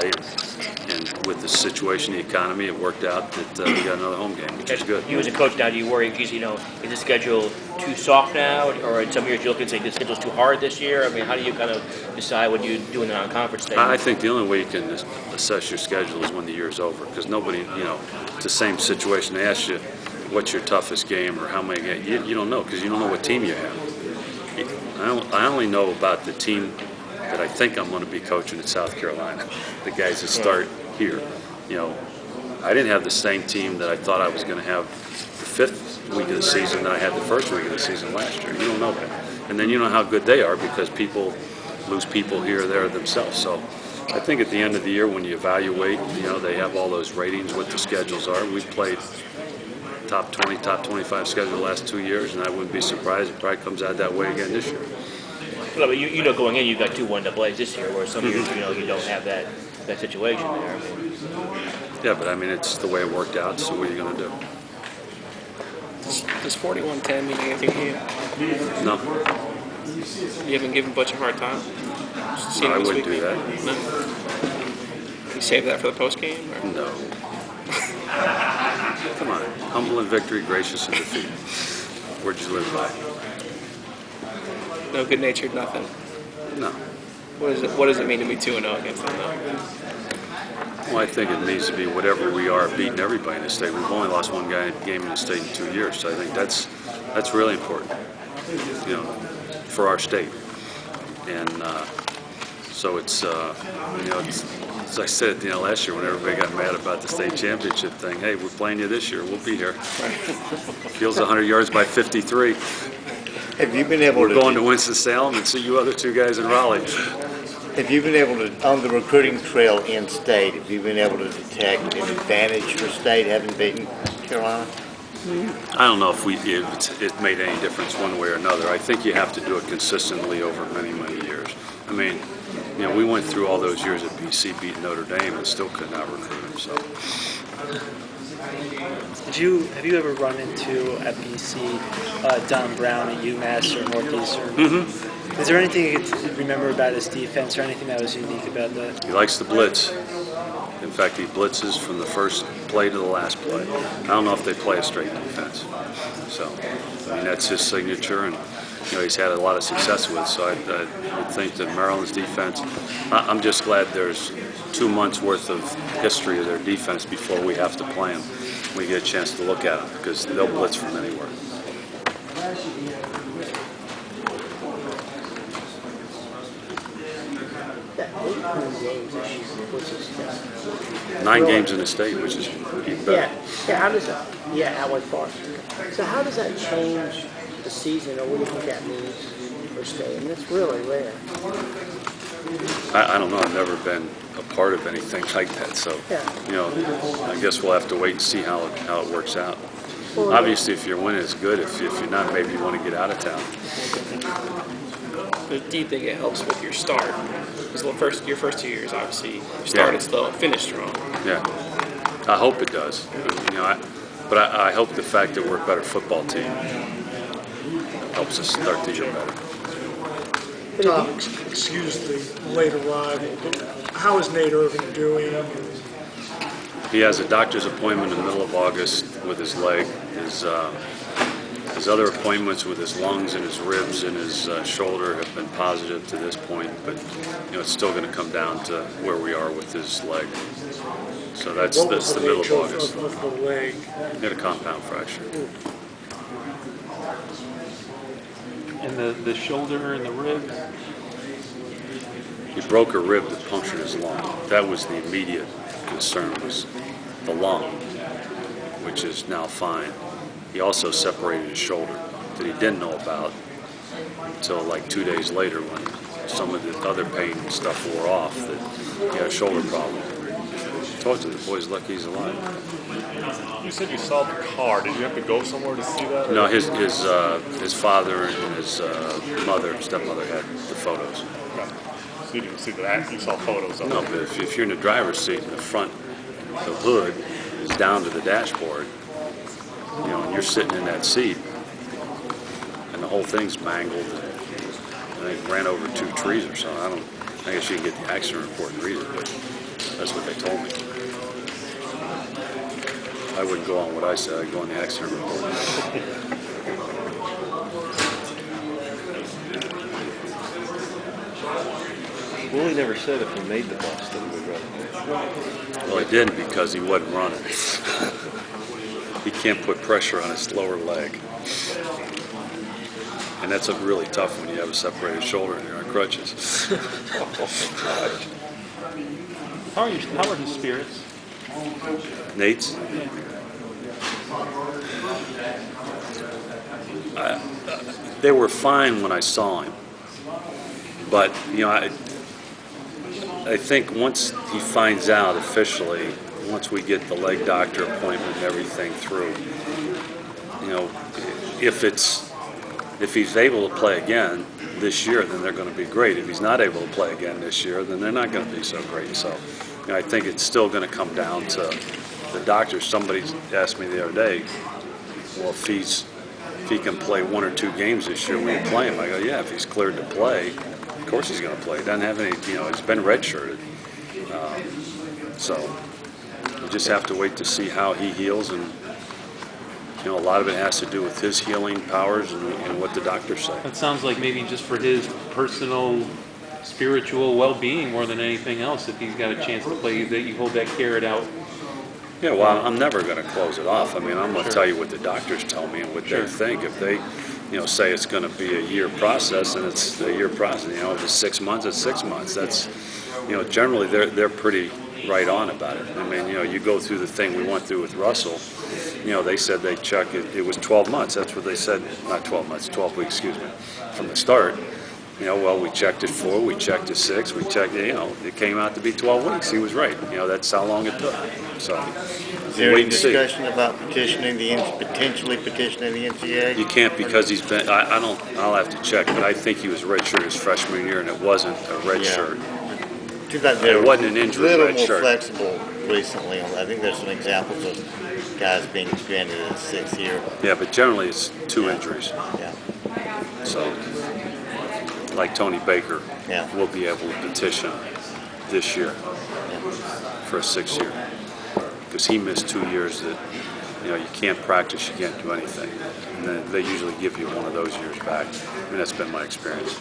And with the situation, the economy, it worked out that we got another home game, which is good. You as a coach now, do you worry, geez, is the schedule too soft now? Or in some years you look and say, the schedule's too hard this year? I mean, how do you kind of decide when you do in the non-conference thing? I think the only way you can assess your schedule is when the year's over, because nobody, it's the same situation. They ask you, what's your toughest game or how many games? You don't know, because you don't know what team you have. I only know about the team that I think I'm going to be coaching at South Carolina, the guys that start here. I didn't have the same team that I thought I was going to have the fifth week of the season that I had the first week of the season last year. You don't know that. And then you know how good they are because people lose people here or there themselves. So I think at the end of the year when you evaluate, they have all those ratings, what the schedules are. We've played top 20, top 25 schedule the last 2 years, and I wouldn't be surprised if it probably comes out that way again this year. Well, but going in, you've got 2 1-AA's this year, where some years, you don't have that situation there. Yeah, but it's the way it worked out, so what are you going to do? Does 41-10 mean anything to you? No. You haven't given Butch a hard time? No, I wouldn't do that. No? You save that for the post game? Or? No. Come on. Humble in victory, gracious in defeat. Where'd you live by? No good-natured, nothing? No. What does it mean to be 2-0 against them, though? Well, I think it needs to be whatever we are, beating everybody in the state. We've only lost one game in the state in 2 years, so I think that's really important, for our state. And so it's, as I said at the end of last year when everybody got mad about the state championship thing, hey, we're playing you this year. We'll be here. Fields 100 yards by 53. Have you been able We're going to Winston-Salem and see you other 2 guys in Raleigh. Have you been able to, on the recruiting trail in state, have you been able to detect an advantage for state having beaten Carolina? I don't know if it made any difference one way or another. I think you have to do it consistently over many, many years. We went through all those years at BC beating Notre Dame and still could not recruit them. So. Have you ever run into at BC Don Brown at UMass or Northeastern? Mm-hmm. Is there anything you could remember about his defense or anything that was unique about that? He likes to blitz. In fact, he blitzes from the first play to the last play. I don't know if they play a straight defense. So, that's his signature, and he's had a lot of success with it. So I would think that Maryland's defense, I'm just glad there's 2 months worth of history of their defense before we have to play them. We get a chance to look at them because they'll blitz from anywhere. Nine games in the state, which is even better. Yeah. How does that? Yeah, at Wake Forest. So how does that change the season, or what do you think that means for state? And it's really rare. I don't know. I've never been a part of anything like that, so I guess we'll have to wait and see how it works out. Well, obviously, if you're winning, it's good. If you're not, maybe you want to get out of town. But do you think it helps with your start? Because your first 2 years, obviously, you started slow and finished strong. Yeah, I hope it does. But I hope the fact that we're a better football team helps us start the year better. Tom, excuse the late arrival, but how is Nate Irving doing? He has a doctor's appointment in the middle of August with his leg. His other appointments with his lungs and his ribs and his shoulder have been positive to this point, but it's still going to come down to where we are with his leg. So that's the middle of August. Of the leg? He had a compound fracture. And the shoulder and the rib? He broke a rib that punctured his lung. That was the immediate concern, was the lung, which is now fine. He also separated his shoulder that he didn't know about until like 2 days later when some of the other pain and stuff wore off, that he had a shoulder problem. I told you, the boy's lucky he's alive. You said you saw the car. Did you have to go somewhere to see that? No, his father and his stepmother had the photos. Okay. So you didn't see that? You saw photos of it? No, but if you're in the driver's seat in the front, the hood is down to the dashboard, and you're sitting in that seat, and the whole thing's mangled. And they ran over 2 trees or something. I guess you can get the accident report and read it, but That's what they told me. I wouldn't go on what I said. I'd go on the accident report. Willie never said if he made the bus that he would run. Well, he didn't because he wasn't running. He can't put pressure on his lower leg. And that's really tough when you have a separated shoulder and you're on crutches. How are his spirits? Nate's? They were fine when I saw him. But, I think once he finds out officially, once we get the leg doctor appointment and everything through, if he's able to play again this year, then they're going to be great. If he's not able to play again this year, then they're not going to be so great. So, I think it's still going to come down to the doctor. Somebody asked me the other day, well, if he can play 1 or 2 games this year, will you play him? I go, yeah, if he's cleared to play, of course he's going to play. He doesn't have any, he's been redshirted. So we just have to wait to see how he heals, and a lot of it has to do with his healing powers and what the doctors say. It sounds like maybe just for his personal, spiritual well-being more than anything else, if he's got a chance to play, that you hold that carrot out. Yeah, well, I'm never going to close it off. I mean, I'm going to tell you what the doctors tell me and what they think. If they, say it's going to be a year process, and it's a year process. If it's 6 months, it's 6 months. That's, generally they're pretty right on about it. I mean, you go through the thing we went through with Russell. They said they check it. It was 12 months. That's what they said. Not 12 months, 12 weeks, excuse me, from the start. Well, we checked it 4, we checked it 6, we checked it, it came out to be 12 weeks. He was right. That's how long it took. So, is there any discussion about potentially petitioning the NCAA? You can't, because he's been, I'll have to check, but I think he was redshirt his freshman year, and it wasn't a red shirt. Too bad they It wasn't an injury a little red more shirt. flexible recently. I think there's some examples of guys being granted a 6th year. Yeah, but generally it's 2 injuries. Yeah. So, like Tony Baker, will be able to petition this year for a 6th year, because he missed 2 years that you can't practice, you can't do anything, and then they usually give you one of those years back. I mean, that's been my experience.